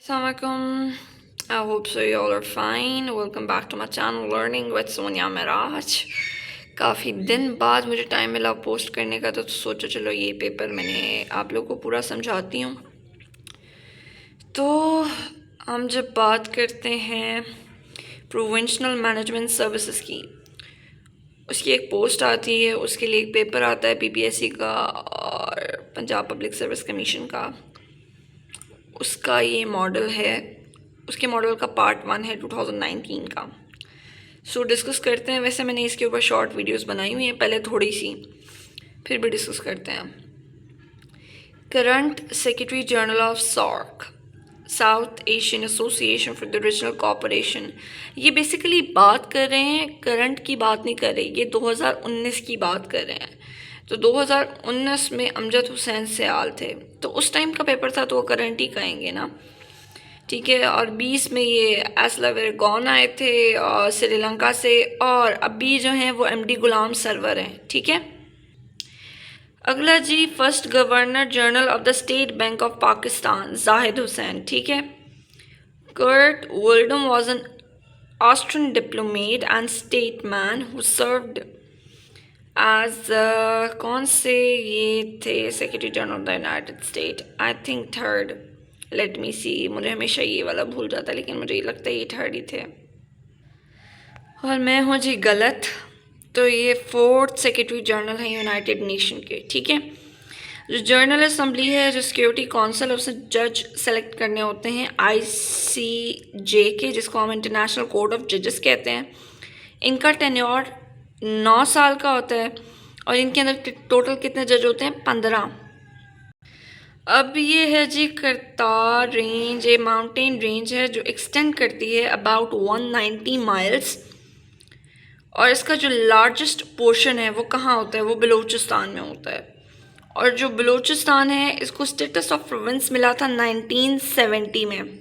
Assalamualaikum. I hope so you all are fine. Welcome back to my channel Learning with Sonia Miraj. काफ़ी दिन बाद मुझे time मिला post करने का, तो सोचो चलो ये पेपर मैंने आप लोगों को पूरा समझाती हूँ। तो हम जब बात करते हैं प्रोविंशनल मैनेजमेंट सर्विसेज की, उसकी एक पोस्ट आती है, उसके लिए एक पेपर आता है पीपीएससी का और पंजाब पब्लिक सर्विस कमीशन का। उसका ये मॉडल है, उसके मॉडल का पार्ट 1 है 2019 का। सो डिस्कस करते हैं। वैसे मैंने इसके ऊपर शॉर्ट वीडियोस बनाई हुई हैं पहले थोड़ी सी, फिर भी डिस्कस करते हैं। Current secretary general of SAARC, South Asian Association for the Regional Cooperation. ये बेसिकली बात कर रहे हैं, करंट की बात नहीं कर रहे, ये 2019 की बात कर रहे हैं। तो 2019 में अमजद हुसैन सयाल थे, तो उस टाइम का पेपर था, तो वो करंट ही कहेंगे ना, ठीक है। और 20 में ये एसलावेरगॉन आए थे और श्रीलंका से, और अभी जो हैं वो एमडी गुलाम सरवर हैं, ठीक है। अगला जी, first governor general of the State Bank of Pakistan Zahid Hussain, ठीक है। Kurt Waldheim was an Austrian diplomat and statesman who served as कौन से ये थे secretary general of the United State, I think third. Let me see, मुझे हमेशा ये वाला भूल जाता है, लेकिन मुझे ये लगता है ये थर्ड ही थे और मैं हूँ जी गलत। तो ये 4th सेक्रेटरी जनरल हैं यूनाइटेड नेशन के, ठीक है। जो जनरल असम्बली है, जो सिक्योरिटी काउंसिल, उसमें जज सेलेक्ट करने होते हैं ICJ के, जिसको हम इंटरनेशनल कोर्ट ऑफ जजेस कहते हैं। इनका टेन्योर 9 साल का होता है और इनके अंदर टोटल कितने जज होते हैं? 15। अब ये है जी करतार रेंज, ये माउंटेन रेंज है जो एक्सटेंड करती है अबाउट 190 माइल्स, और इसका जो लार्जेस्ट पोर्शन है वो कहाँ होता है? वो बलूचिस्तान में होता है। और जो बलूचिस्तान है, इसको स्टेटस ऑफ प्रोविंस मिला था 1970 में।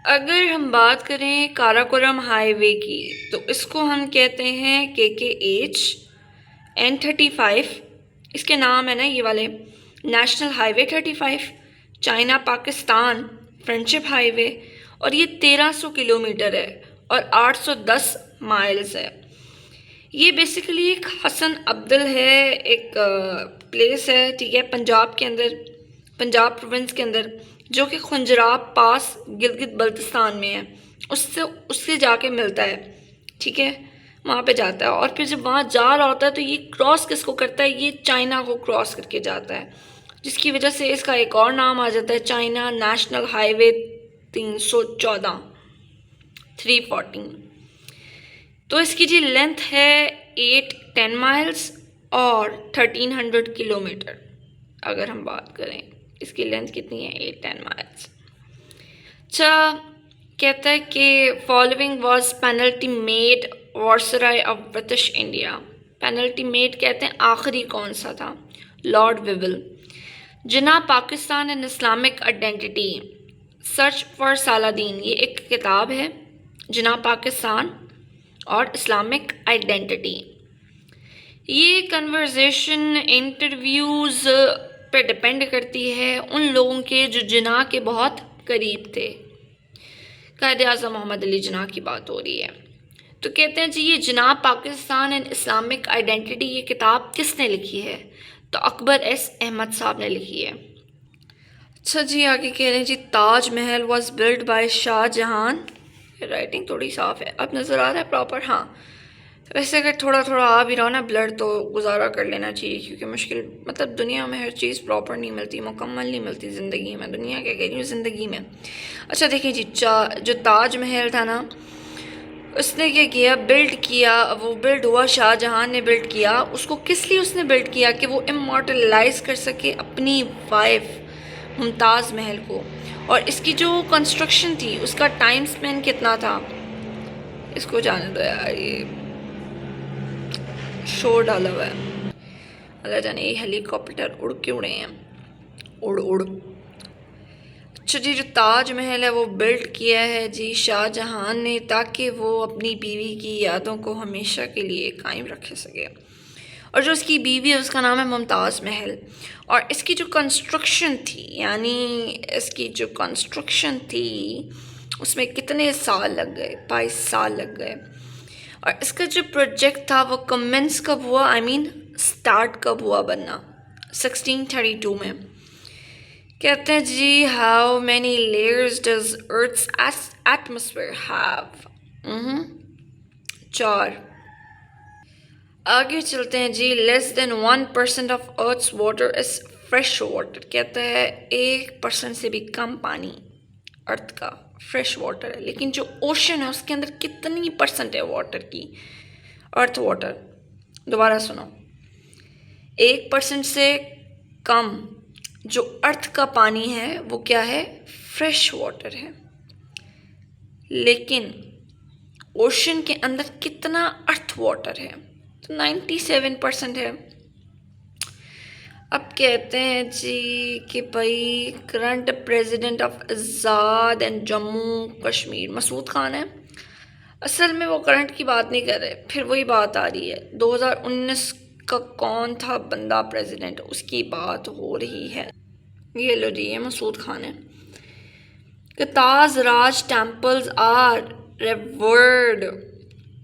अगर हम बात करें काराकोरम हाईवे की, तो इसको हम कहते हैं KKH N35। इसके नाम है ना ये वाले, national highway 35, China Pakistan friendship highway, और ये 1300 किलोमीटर है और 810 माइल्स है। ये बेसिकली एक हसन अब्दुल है, एक प्लेस है, ठीक है, पंजाब के अंदर, पंजाब प्रोविंस के अंदर, जो कि खुंजराब पास गिलगित बल्तिस्तान में है। उससे जाके मिलता है, ठीक है, वहाँ पे जाता है। और फिर जब वहाँ जा रहा होता है तो ये क्रॉस किसको करता है? ये चाइना को क्रॉस करके जाता है, जिसकी वजह से इसका एक और नाम आ जाता है, चाइना नेशनल हाईवे 314 314। तो इसकी जी लेंथ है 810 माइल्स और 1300 किलोमीटर। अगर हम बात करें इसकी लेंथ कितनी है, 810 माइल्स। अच्छा, कहता है कि following was penultimate viceroy of British India. Penultimate कहते हैं आखिरी कौन सा था? Lord Wavell. Jinnah Pakistan and Islamic identity, search for Saladin, ये एक किताब है, जिना पाकिस्तान और इस्लामिक आइडेंटिटी। ये कन्वर्सेशन इंटरव्यूज़ पे डिपेंड करती है उन लोगों के जो जिना के बहुत करीब थे। कायदे आज़म मोहम्मद अली जिना की बात हो रही है। तो कहते हैं जी, ये जिना पाकिस्तान एंड इस्लामिक आइडेंटिटी, ये किताब किसने लिखी है? तो अकबर S अहमद साहब ने लिखी है। अच्छा जी, आगे कह रहे हैं जी, Taj Mahal was build by Shah Jahan. Writing थोड़ी साफ है, अब नज़र आ रहा है प्रॉपर? हाँ, वैसे अगर थोड़ा थोड़ा आ भी रहा हो ना ब्लड, तो गुजारा कर लेना चाहिए, क्योंकि मुश्किल, मतलब दुनिया में हर चीज़ प्रॉपर नहीं मिलती, मुकम्मल नहीं मिलती ज़िंदगी में, दुनिया क्या कह रही हूँ, ज़िंदगी में। अच्छा देखिए जी, जो ताज महल था ना, उसने क्या किया, बिल्ड किया, वो बिल्ड हुआ, शाहजहां ने बिल्ड किया। उसको किस लिए उसने बिल्ड किया? कि वो इमॉर्टलाइज कर सके अपनी वाइफ मुमताज़ महल को। और इसकी जो कंस्ट्रक्शन थी, उसका टाइम स्पेन कितना था? इसको जाने दो यार, ये शोर डाला हुआ है, अल्लाह जाने ये हेलीकॉप्टर उड़ क्यों रहे हैं, उड़ उड़। अच्छा जी, जो ताज महल है वो बिल्ड किया है जी शाहजहां ने, ताकि वो अपनी बीवी की यादों को हमेशा के लिए कायम रख सके। और जो इसकी बीवी है उसका नाम है मुमताज़ महल। और इसकी जो कंस्ट्रक्शन थी, यानी इसकी जो कंस्ट्रक्शन थी उसमें कितने साल लग गए, 22 साल लग गए। और इसका जो प्रोजेक्ट था वो कमेंस कब हुआ, आई मीन स्टार्ट कब हुआ बनना, 1632 में। कहते हैं जी how many layers does Earth's atmosphere have, 4। आगे चलते हैं जी, less than 1% of Earth's water is fresh water. कहता है 1% से भी कम पानी अर्थ का फ्रेश वाटर है, लेकिन जो ओशन है उसके अंदर कितनी परसेंट है वाटर की, अर्थ वाटर। दोबारा सुनो, 1% से कम जो अर्थ का पानी है वो क्या है, फ्रेश वाटर है, लेकिन ओशन के अंदर कितना अर्थ वाटर है, तो 97% है। अब कहते हैं जी कि भाई current president of Azad and Jammu Kashmir Masood Khan है। असल में वो करंट की बात नहीं कर रहे, फिर वही बात आ रही है 2019 का कौन था बंदा प्रेसिडेंट, उसकी बात हो रही है। ये लो जी, ये मसूद खान है। कि ताज राज temples are revered,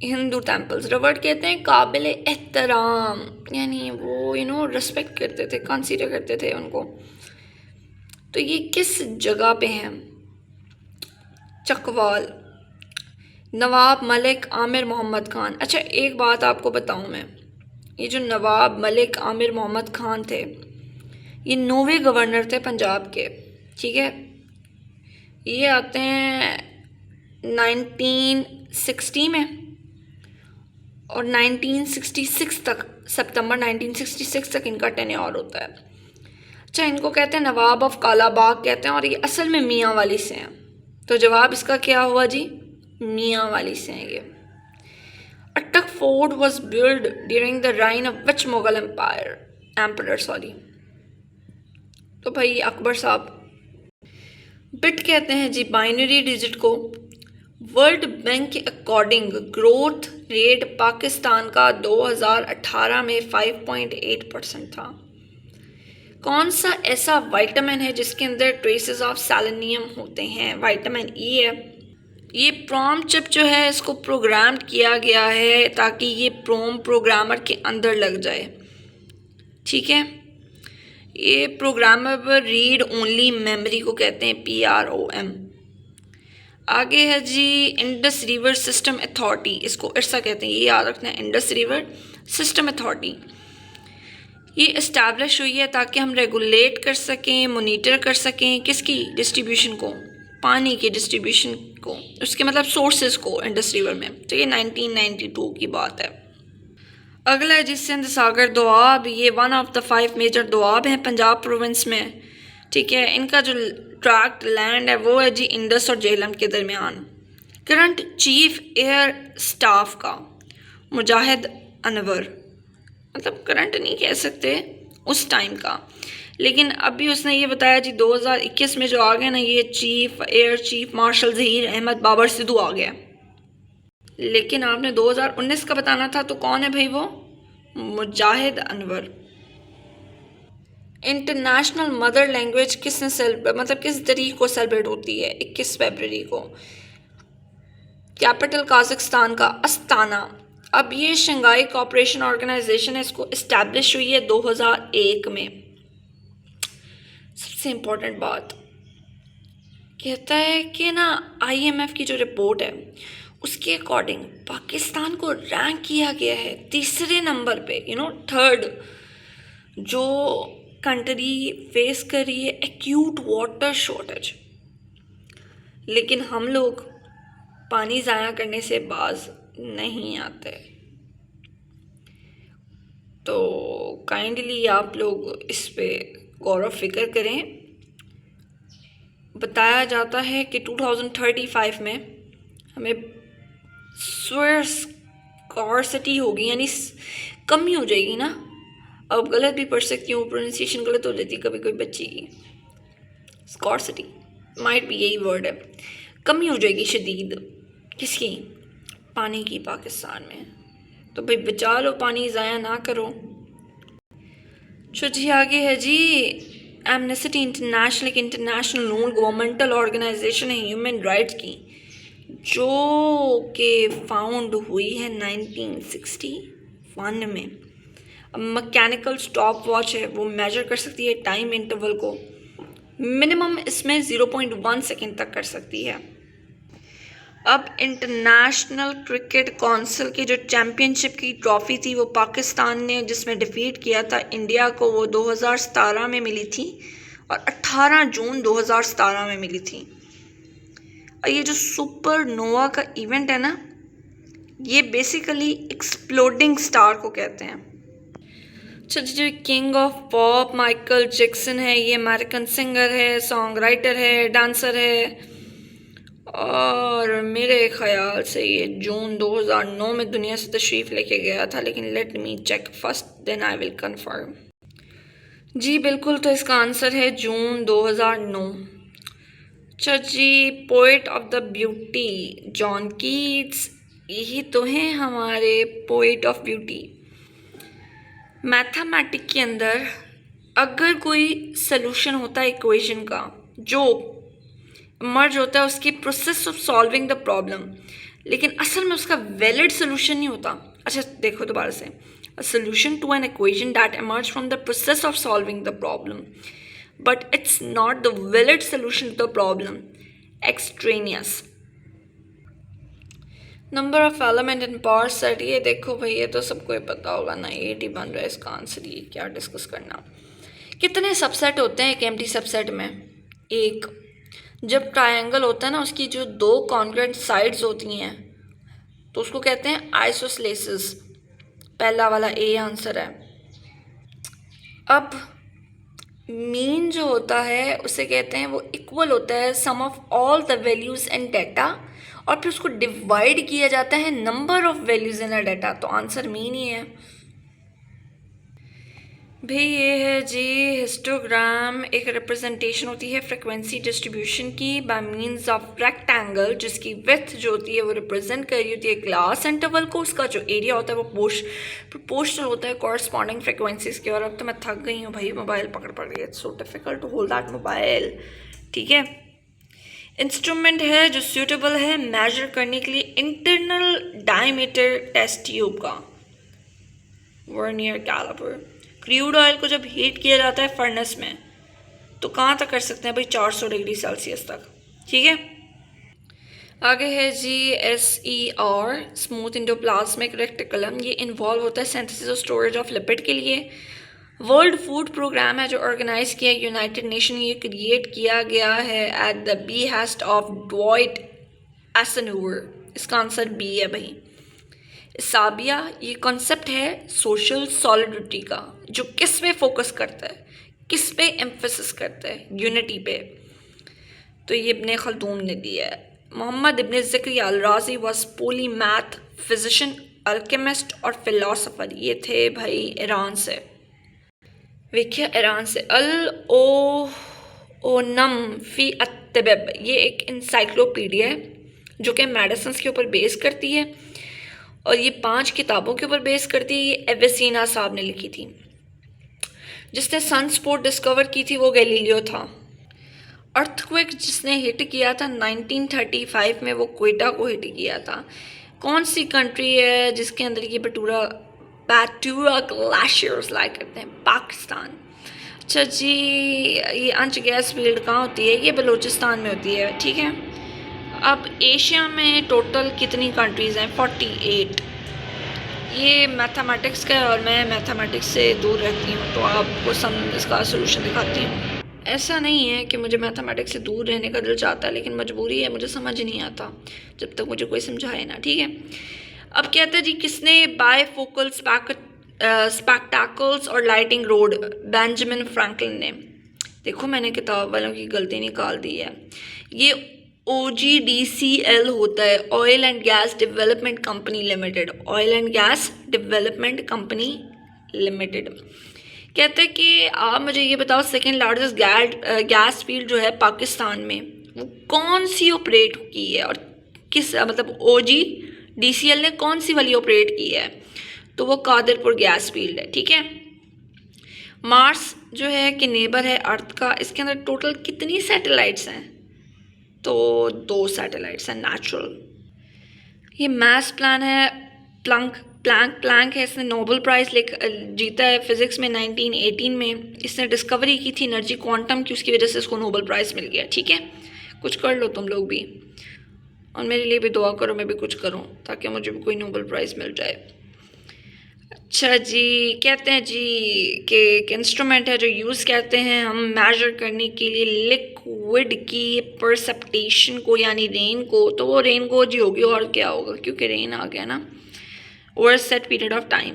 Hindu temples revered कहते हैं काबिल एहतराम, यानी वो रिस्पेक्ट करते थे, कंसीडर करते थे उनको। तो ये किस जगह पे हैं, चकवाल, नवाब मलिक आमिर मोहम्मद खान। अच्छा एक बात आपको बताऊं मैं, ये जो नवाब मलिक आमिर मोहम्मद खान थे ये 9वें गवर्नर थे पंजाब के, ठीक है। ये आते हैं 1960 में और 1966 तक, सितंबर 1966 तक इनका टेन्योर होता है। अच्छा इनको कहते हैं नवाब ऑफ कालाबाग कहते हैं, और ये असल में मियाँ वाली से हैं। तो जवाब इसका क्या हुआ जी, मियाँ वाली से हैं ये। अटक fort was build during the reign of which Mughal emperor sorry. तो भाई अकबर साहब। बिट कहते हैं जी बाइनरी डिजिट को। वर्ल्ड बैंक के अकॉर्डिंग ग्रोथ रेट पाकिस्तान का 2018 में 5.8% था। कौन सा ऐसा विटामिन है जिसके अंदर ट्रेसेस ऑफ सेलेनियम होते हैं, विटामिन ई है। ये प्रोम चिप जो है इसको प्रोग्राम किया गया है ताकि ये प्रोम प्रोग्रामर के अंदर लग जाए, ठीक है। ये प्रोग्रामेबल रीड ओनली मेमोरी को कहते हैं PROM। आगे है जी इंडस रिवर सिस्टम अथॉरिटी, इसको इरसा कहते हैं, ये याद रखना है, इंडस रिवर सिस्टम अथॉरिटी। ये इस्टेब्लिश हुई है ताकि हम रेगुलेट कर सकें, मोनीटर कर सकें किसकी डिस्ट्रीब्यूशन को, पानी की डिस्ट्रीब्यूशन को, उसके मतलब सोर्सेज को इंडस रिवर में। तो ये 1992 की बात है। अगला है जी सिंध सागर दोआब। ये 1 ऑफ द 5 मेजर दोआब हैं पंजाब प्रोविंस में, ठीक है। इनका जो ट्रैक्ट लैंड है वो है जी इंडस और झेलम के दरमियान। करंट चीफ एयर स्टाफ का मुजाहिद अनवर, मतलब करंट नहीं कह सकते उस टाइम का, लेकिन अभी उसने ये बताया जी 2021 में जो आ गया ना, ये चीफ मार्शल ज़हीर अहमद बाबर सिद्धू आ गया। लेकिन आपने 2019 का बताना था, तो कौन है भाई वो, मुजाहिद अनवर। इंटरनेशनल मदर लैंग्वेज किसने मतलब किस तारीख को सेलिब्रेट होती है, 21 फरवरी को। कैपिटल काज़ाकिस्तान का अस्ताना। अब ये शंघाई कोऑपरेशन ऑर्गेनाइजेशन है, इसको इस्टेब्लिश हुई है 2001 में। सबसे इम्पोर्टेंट बात कहता है कि ना IMF की जो रिपोर्ट है उसके अकॉर्डिंग पाकिस्तान को रैंक किया गया है 3रे नंबर पे, थर्ड जो कंट्री फेस कर रही है एक्यूट वाटर शॉर्टेज। लेकिन हम लोग पानी ज़ाया करने से बाज नहीं आते। तो काइंडली आप लोग इस पे गौर व फिक्र करें। बताया जाता है कि 2035 में हमें स्कार्सिटी होगी, यानी कमी हो जाएगी ना। अब गलत भी पढ़ सकती हूँ, प्रोनाउंसिएशन गलत हो जाती है कभी कोई बच्ची की। स्कार्सिटी माइट भी यही वर्ड है, कमी हो जाएगी शदीद किसकी, पानी की, पाकिस्तान में। तो भाई बचा लो, पानी ज़ाया ना करो। तो जी आगे है जी एमनेस्टी इंटरनेशनल, एक इंटरनेशनल नॉन गवर्नमेंटल ऑर्गेनाइजेशन है ह्यूमन राइट्स की, जो कि फाउंड हुई है 1961 में। मैकेनिकल स्टॉप वॉच है, वो मेजर कर सकती है टाइम इंटरवल को, मिनिमम इसमें 0.1 सेकेंड तक कर सकती है। अब इंटरनेशनल क्रिकेट काउंसिल की जो चैम्पियनशिप की ट्रॉफ़ी थी वो पाकिस्तान ने जिसमें डिफ़ीट किया था इंडिया को, वो 2017 में मिली थी और 18 जून 2017 में मिली थी। और ये जो सुपर नोवा का इवेंट है ना, ये बेसिकली एक्सप्लोडिंग स्टार को कहते हैं। अच्छा, जो king of pop Michael Jackson है, ये अमेरिकन सिंगर है, सॉन्ग राइटर है, डांसर है, और मेरे ख़याल से ये जून 2009 में दुनिया से तशरीफ़ लेके गया था, लेकिन let me check first then I will confirm. जी बिल्कुल, तो इसका आंसर है जून 2009। अच्छा जी, poet of the beauty John Keats, यही तो हैं हमारे पोइट ऑफ ब्यूटी। मैथमेटिक के अंदर अगर कोई सलूशन होता है इक्वेशन का जो मर्ज होता है उसकी process of solving the problem, लेकिन असल में उसका वैलिड सोल्यूशन नहीं होता। अच्छा देखो दोबारा से, a solution to an equation that emerge from the process of solving the problem but it's not the valid solution to the problem, extraneous. Number of element in power set, ये देखो भाई, ये तो सबको ही पता होगा ना, 8 ही बन रहा है इसका आंसर, ये क्या डिस्कस करना। कितने सबसेट होते हैं एक एम्प्टी सबसेट में? एक। जब ट्रायंगल होता है ना, उसकी जो दो कॉन्ग्रुएंट साइड्स होती हैं तो उसको कहते हैं आइसोस्लेसिस, पहला वाला ए आंसर है। अब मीन जो होता है उसे कहते हैं, वो इक्वल होता है sum of all the values and data, और फिर उसको डिवाइड किया जाता है number of values in a data, तो आंसर मीन ही है भाई। ये है जी हिस्टोग्राम, एक रिप्रेजेंटेशन होती है फ्रिक्वेंसी डिस्ट्रीब्यूशन की बाय मींस ऑफ रेक्टेंगल, जिसकी विड्थ जो होती है वो रिप्रेजेंट कर रही होती है ग्लास इंटरवल को, उसका जो एरिया होता है वो प्रोपोर्शनल होता है कॉरस्पॉन्डिंग फ्रिक्वेंसीज के। और अब तो मैं थक गई हूँ भाई, मोबाइल पकड़ पड़ गई, it's so difficult to hold that mobile. ठीक है, इंस्ट्रूमेंट है जो सूटेबल है मेजर करने के लिए इंटरनल डायमीटर टेस्ट ट्यूब का, वर्नियर कैलिपर। क्रूड ऑयल को जब हीट किया जाता है फर्नेस में तो कहाँ तक कर सकते हैं भाई? 400 डिग्री सेल्सियस तक। ठीक है, आगे है जी SER, स्मूथ एंडोप्लाज्मिक रेक्टिकुलम। ये इन्वॉल्व होता है सिंथेसिस और स्टोरेज ऑफ लिपिड के लिए। वर्ल्ड फूड प्रोग्राम है जो ऑर्गेनाइज किया यूनाइटेड नेशन, ये क्रिएट किया गया है एट द बीहेस्ट ऑफ ड्वाइट एइज़नहोवर, इसका आंसर बी है भाई। साबिया, ये कॉन्सेप्ट है सोशल सॉलिडरिटी का, जो किस पे फोकस करता है, किस पे एम्फेसिस करता है? यूनिटी पे। तो ये इब्ने खल्दून ने दिया है। मोहम्मद इब्ने ज़करिया अल राज़ी वाज पोलीमैथ, फिजिशियन, अल्केमिस्ट और फिलोसोफर। ये थे भाई ईरान से, देखिए ईरान से। अल ओनम फ़ी अत्तबिब, ये एक इंसाइक्लोपीडिया है जो कि मेडिसिन के ऊपर बेस करती है और ये 5 किताबों के ऊपर बेस करती है। ये एवेसिना साहब ने लिखी थी। जिसने सन स्पॉट डिस्कवर की थी वो गैलीलियो था। अर्थक्वेक जिसने हिट किया था 1935 में, वो क्वेटा को हिट किया था। कौन सी कंट्री है जिसके अंदर ये बैटूरा ग्लेशियर्स लाइक करते हैं? पाकिस्तान। अच्छा जी, ये अंश गैस फील्ड कहाँ होती है? ये बलूचिस्तान में होती है। ठीक है, अब एशिया में टोटल कितनी कंट्रीज़ हैं? 48। ये मैथमेटिक्स का है और मैं मैथमेटिक्स से दूर रहती हूँ, तो आपको इसका सोल्यूशन दिखाती हूँ। ऐसा नहीं है कि मुझे मैथमेटिक्स से दूर रहने का दिल चाहता है, लेकिन मजबूरी है, मुझे समझ नहीं आता जब तक मुझे कोई समझाए ना। ठीक है, अब कहते हैं जी किसने बायफोकल स्पेक्टाकल्स और लाइटिंग रोड? बेंजामिन फ्रैंकलिन ने। देखो मैंने किताब वालों की गलती निकाल दी है। ये OGDCL होता है, oil and gas development company limited, oil and gas development company limited. कहते हैं कि आप मुझे ये बताओ, सेकेंड लार्जेस्ट गैस फील्ड जो है पाकिस्तान में, वो कौन सी ऑपरेट की है और किस मतलब OGDCL ने कौन सी वाली ऑपरेट की है? तो वो कादरपुर गैस फील्ड है। ठीक है, मार्स जो है कि नेबर है अर्थ का, इसके अंदर टोटल कितनी सैटेलाइट्स हैं? तो 2 सैटेलाइट्स हैं नेचुरल। ये मैथ्स प्लान है, प्लैंक है, इसने नोबेल प्राइज़ जीता है फिज़िक्स में 1918 में। इसने डिस्कवरी की थी एनर्जी क्वांटम की, उसकी वजह से इसको नोबेल प्राइज़ मिल गया। ठीक है, कुछ कर लो तुम लोग भी, और मेरे लिए भी दुआ करो, मैं भी कुछ करूं ताकि मुझे भी कोई नोबेल प्राइज़ मिल जाए। अच्छा जी, कहते हैं जी कि एक इंस्ट्रूमेंट है जो यूज़ करते हैं हम मेजर करने के लिए लिक्विड की परसेप्टेशन को, यानी रेन को। तो वो रेन को जी होगी, और क्या होगा, क्योंकि रेन आ गया ना। Over set period of time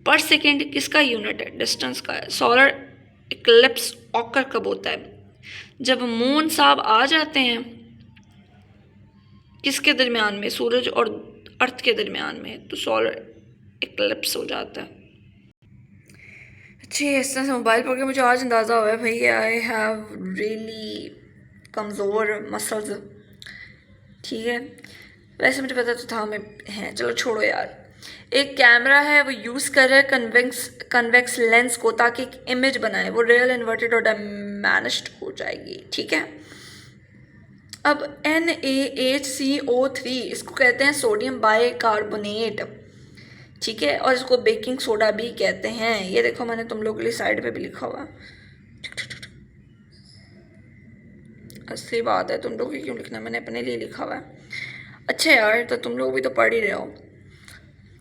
पर सेकेंड किसका यूनिट है? डिस्टेंस का है। सोलर इक्लिप्स ऑकर कब होता है? जब मून साहब आ जाते हैं किसके दरमियान में? सूरज और अर्थ के दरमियान में, तो सोलर इक्लिप्स हो जाता है। अच्छी इस तरह से मोबाइल पढ़ के मुझे आज अंदाज़ा हुआ है भाई, आई हैव रियली कमज़ोर मसल्स। ठीक है, वैसे मुझे पता तो था मैं हैं, चलो छोड़ो यार। एक कैमरा है वो यूज़ कर रहा है कन्वेक्स लेंस को ताकि एक इमेज बनाए, वो रियल इन्वर्टेड और डायमेनिश्ड हो जाएगी। ठीक है, अब NaHCO3 इसको कहते हैं सोडियम बाइकार्बोनेट। ठीक है, और इसको बेकिंग सोडा भी कहते हैं। ये देखो मैंने तुम लोगों के लिए साइड पे भी लिखा हुआ। असली बात है, तुम लोग ही क्यों लिखना, मैंने अपने लिए लिखा हुआ है। अच्छा यार, तो तुम लोग भी तो पढ़ ही रहे हो,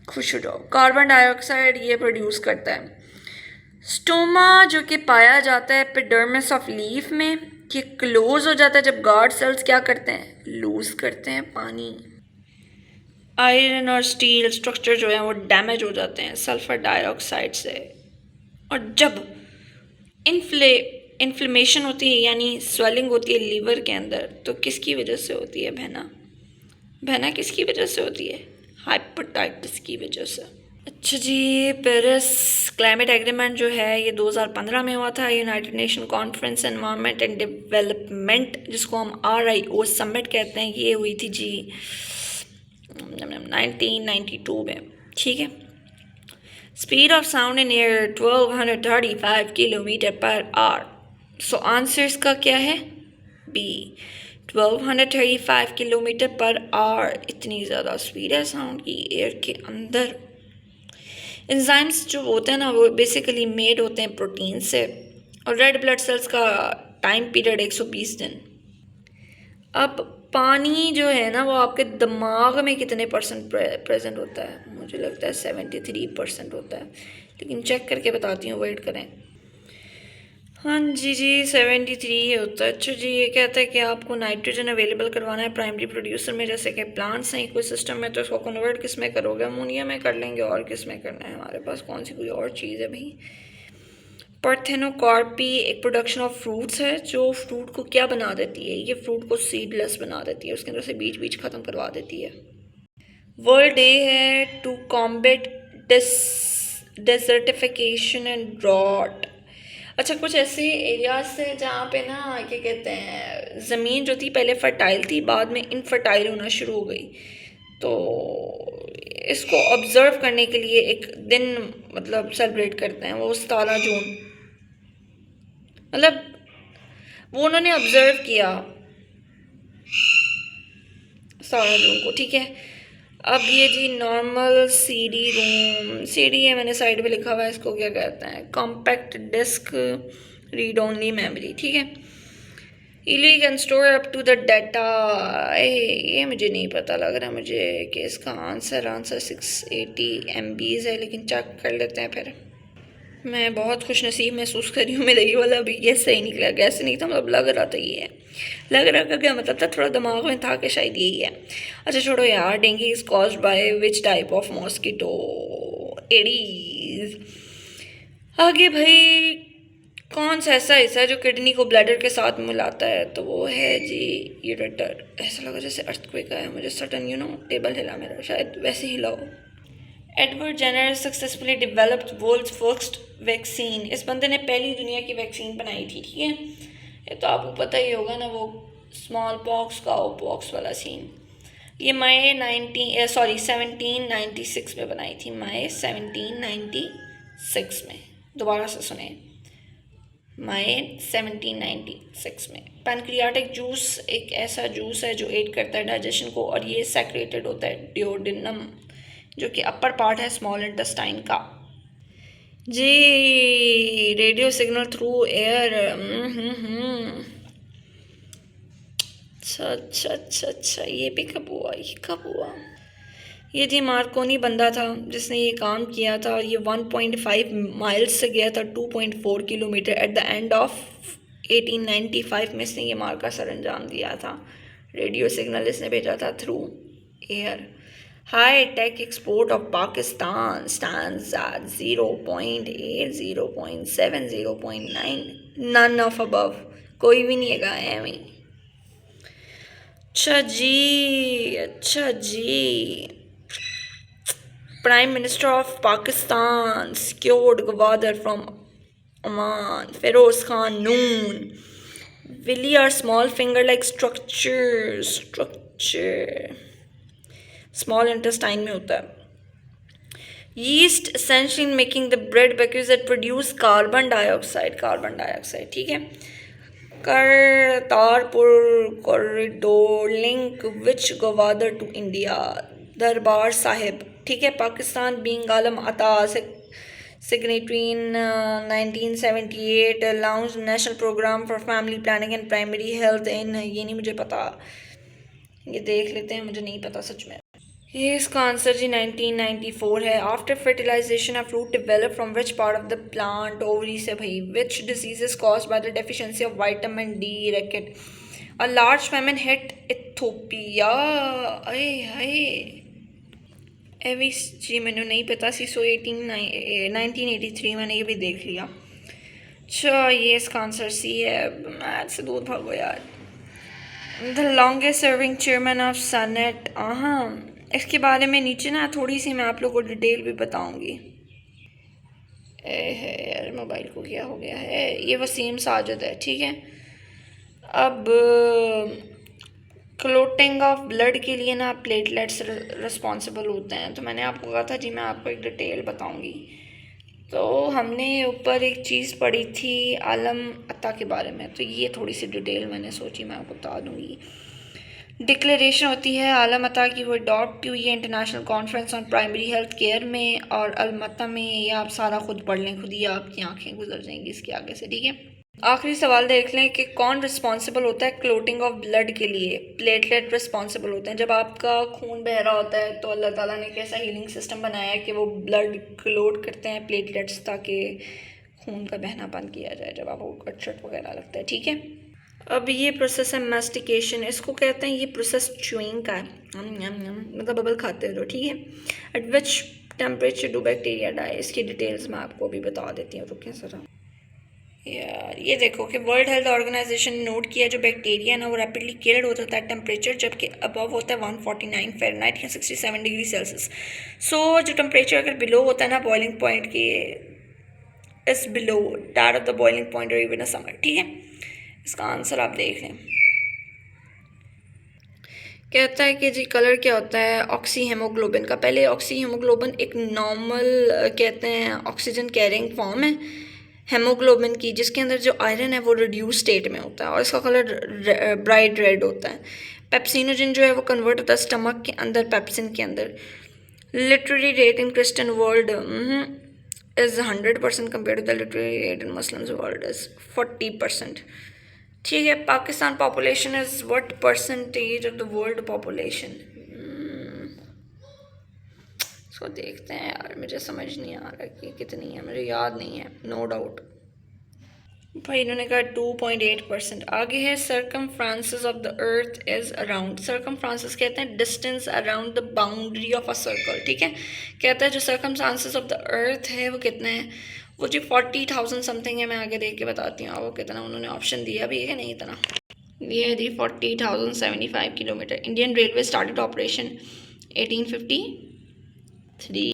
खुश हो जाओ। कार्बन डाइऑक्साइड ये प्रोड्यूस करता है स्टोमा, जो कि पाया जाता है एपिडर्मिस ऑफ लीफ में। ये क्लोज हो जाता है जब गार्ड सेल्स क्या करते हैं? लूज करते हैं पानी। आयरन और स्टील स्ट्रक्चर जो है वो डैमेज हो जाते हैं सल्फर डाइऑक्साइड से। और जब इन्फ्लेमेशन होती है यानी स्वेलिंग होती है लीवर के अंदर, तो किसकी वजह से होती है बहना? बहना किसकी वजह से होती है? हाइपेटाइटिस की वजह से। अच्छा जी, पेरिस क्लाइमेट एग्रीमेंट जो है ये 2015 में हुआ था। United nation conference environment and development, जिसको हम RIO समिट कहते हैं, ये हुई थी जी 1992 में। ठीक है, speed of sound in air 1235 kilometre per hour. So answer इसका क्या है? B, 1235 kilometre per hour. इतनी ज़्यादा स्पीड है साउंड की एयर के अंदर। एंजाइम्स जो होते हैं ना वो बेसिकली मेड होते हैं प्रोटीन से। और रेड ब्लड सेल्स का टाइम पीरियड 120 दिन। अब पानी जो है ना वो आपके दिमाग में कितने परसेंट प्रेजेंट होता है? मुझे लगता है 73% होता है, लेकिन चेक करके बताती हूँ, वेट करें। हाँ जी 73 होता है। अच्छा जी, ये कहता है कि आपको नाइट्रोजन अवेलेबल करवाना है प्राइमरी प्रोड्यूसर में, जैसे कि प्लांट्स हैं कोई सिस्टम में, तो इसको कन्वर्ट किस में करोगे? अमोनिया में कर लेंगे, और किस में करना है हमारे पास? कौन सी कोई और चीज़ है भाई? पार्थेनोकार्पी एक प्रोडक्शन ऑफ फ्रूट्स है जो फ्रूट को क्या बना देती है? ये फ्रूट को सीडलेस बना देती है, उसके अंदर से बीज बीज ख़त्म करवा देती है। वर्ल्ड डे है to combat desertification and drought. अच्छा, कुछ ऐसे एरियाज हैं जहाँ पे ना क्या कहते हैं, ज़मीन जो थी पहले फर्टाइल थी, बाद में इनफर्टाइल होना शुरू हो गई। तो इसको ऑब्ज़र्व करने के लिए एक दिन मतलब सेलिब्रेट करते हैं, वो 17 जून। मतलब वो उन्होंने ऑब्ज़र्व किया 17 जून को। ठीक है, अब ये जी नॉर्मल CD रोम, CD है मैंने साइड पे लिखा हुआ है, इसको क्या कहते हैं? Compact disc read only memory. ठीक है, easily can store up to the data. ये मुझे नहीं पता लग रहा मुझे कि इसका आंसर 680 MBs है, लेकिन चेक कर लेते हैं फिर। मैं बहुत खुश नसीब महसूस कर रही हूँ, मेरा ये वाला भी ये सही निकला। कैसे नहीं था, मतलब लग रहा था ये है, लग रहा का क्या मतलब था, थोड़ा दिमाग में था कि शायद यही है। अच्छा छोड़ो यार। Dengue is caused by which type of mosquito? Aedes. आगे भाई, कौन सा ऐसा हिस्सा है जो किडनी को ब्लैडर के साथ मिलाता है? तो वो है जी यूरेटर। ऐसा लगा जैसे अर्थक्वेक आया मुझे सडन, टेबल हिला मेरा, शायद वैसे हिलाओ। Edward Jenner successfully developed world's first vaccine. इस बंदे ने पहली दुनिया की वैक्सीन बनाई थी। ठीक है, ये तो आपको पता ही होगा ना, वो स्मॉल पॉक्स काउ पॉक्स वाला सीन। ये मई 1796 में बनाई थी, मई 1796 में। दोबारा से सुने, मई 1796 में। पैनक्रियाटिक जूस एक ऐसा जूस है जो एड करता है डाइजेशन को, और ये सेक्रेटेड होता है डिओडिनम, जो कि अपर पार्ट है स्मॉल इंटेस्टाइन का। जी, रेडियो सिग्नल थ्रू एयर। अच्छा, ये भी कब हुआ, ये कब हुआ? ये जी मार्कोनी बंदा था जिसने ये काम किया था, और ये 1.5 माइल्स से गया था 2.4 kilometre. At the end of 1895 में इसने ये मार का सर अंजाम दिया था। रेडियो सिग्नल इसने भेजा था through air. High tech export of Pakistan stands at 0.8, 0.7, 0.9, none of above, कोई भी नहीं है एवं। अच्छा जी। Prime Minister of Pakistan secured Gwadar from Oman. Feroz Khan Noon. Willy or small finger-like structure. Small intestine में होता है. Yeast essential in making the bread because it produce carbon dioxide. ठीक है. Kartarpur corridor link which Gwadar to India. Darbar Sahib, ठीक है। Pakistan being Alma Ata signatory in 1978 launch national programme for family planning and primary health in, ये नहीं मुझे पता, ये देख लेते हैं, मुझे नहीं पता सच में। ये इसका आंसर जी 1994 है। After fertilisation a fruit develop from which part of the plant, ovary से भाई। Which disease is caused by the deficiency of vitamin D, rickets. A large famine hit Ethiopia, अरे हाय एवी जी मैंने नहीं पता सी। 1983 मैंने ये भी देख लिया। अच्छा, ये इसका आंसर सी है। मैथ से दूर भागो यार। The longest serving chairman of senate, हाँ इसके बारे में नीचे ना थोड़ी सी मैं आप लोग को डिटेल भी बताऊंगी। है यार मोबाइल को क्या हो गया है। ये वसीम साजिद है, ठीक है। अब क्लोटिंग ऑफ ब्लड के लिए ना प्लेटलेट्स रिस्पॉन्सिबल होते हैं, तो मैंने आपको कहा था जी मैं आपको एक डिटेल बताऊंगी। तो हमने ऊपर एक चीज़ पढ़ी थी आलम अता के बारे में, तो ये थोड़ी सी डिटेल मैंने सोची मैं आपको बता दूंगी। डिक्लेरेशन होती है आलम अता की, वो अडॉप्ट हुई है international conference on primary health care में और अलमता में। ये आप सारा खुद पढ़ लें, खुद ही आपकी आंखें गुजर जाएंगी इसके आगे से, ठीक है। आखिरी सवाल देख लें कि कौन रिस्पॉन्सिबल होता है क्लोटिंग ऑफ ब्लड के लिए। प्लेटलेट रिस्पॉन्सिबल होते हैं। जब आपका खून बह रहा होता है तो अल्लाह ताला ने कैसा हीलिंग सिस्टम बनाया है कि वो ब्लड क्लोट करते हैं प्लेटलेट्स, ताकि खून का बहना बंद किया जाए जब आपको कटशट वगैरह लगता है, ठीक है। अब ये प्रोसेस है मैस्टिकेशन, इसको कहते हैं, ये प्रोसेस च्यूइंग का है, मतलब बबल खाते रहो, ठीक है। At which temperature do bacteria die, इसकी डिटेल्स मैं आपको अभी बता देती हूँ, रुकें ज़रा यार। ये देखो कि वर्ल्ड हेल्थ ऑर्गेनाइजेशन ने नोट किया जो बैक्टीरिया ना वो रैपिडली किल्ड होता है टेम्परेचर जबकि अबव होता है 149 फ़ारेनहाइट या 67 डिग्री सेल्सियस। सो जो टेम्परेचर अगर बिलो होता है ना बॉइलिंग पॉइंट के, is below that of the boiling point और इवन अ समर, ठीक है। इसका आंसर आप देख लें। कहता है कि जी कलर क्या होता है ऑक्सी हेमोग्लोबिन का। पहले ऑक्सी हेमोग्लोबिन एक नॉर्मल कहते हैं ऑक्सीजन कैरिंग फॉर्म है हेमोग्लोबिन की, जिसके अंदर जो आयरन है वो रिड्यूस स्टेट में होता है और इसका कलर ब्राइट रेड होता है। पेप्सिनोजन जो है वो कन्वर्ट होता है स्टमक के अंदर पेप्सिन के अंदर। Literary rate in Christian world is 100% compare to the literary rate in Muslims world is 40%, ठीक है। Pakistan population is what percentage of the world population. इसको देखते हैं यार, मुझे समझ नहीं आ रहा कि कितनी है, मुझे याद नहीं है, नो डाउट। भाई इन्होंने कहा 2.8%। आगे है circumference of the Earth is around. Circumference कहते हैं distance around the boundary of a circle, ठीक है। कहता है जो सर्कमफ्रांसेस ऑफ द अर्थ है वो कितने हैं, वो जी 40,000 समथिंग है। मैं आगे देख के बताती हूँ आपको कितना उन्होंने ऑप्शन दिया भी है, नहीं इतना। ये है जी 40,075 kilometre. Indian railway started operation 1853।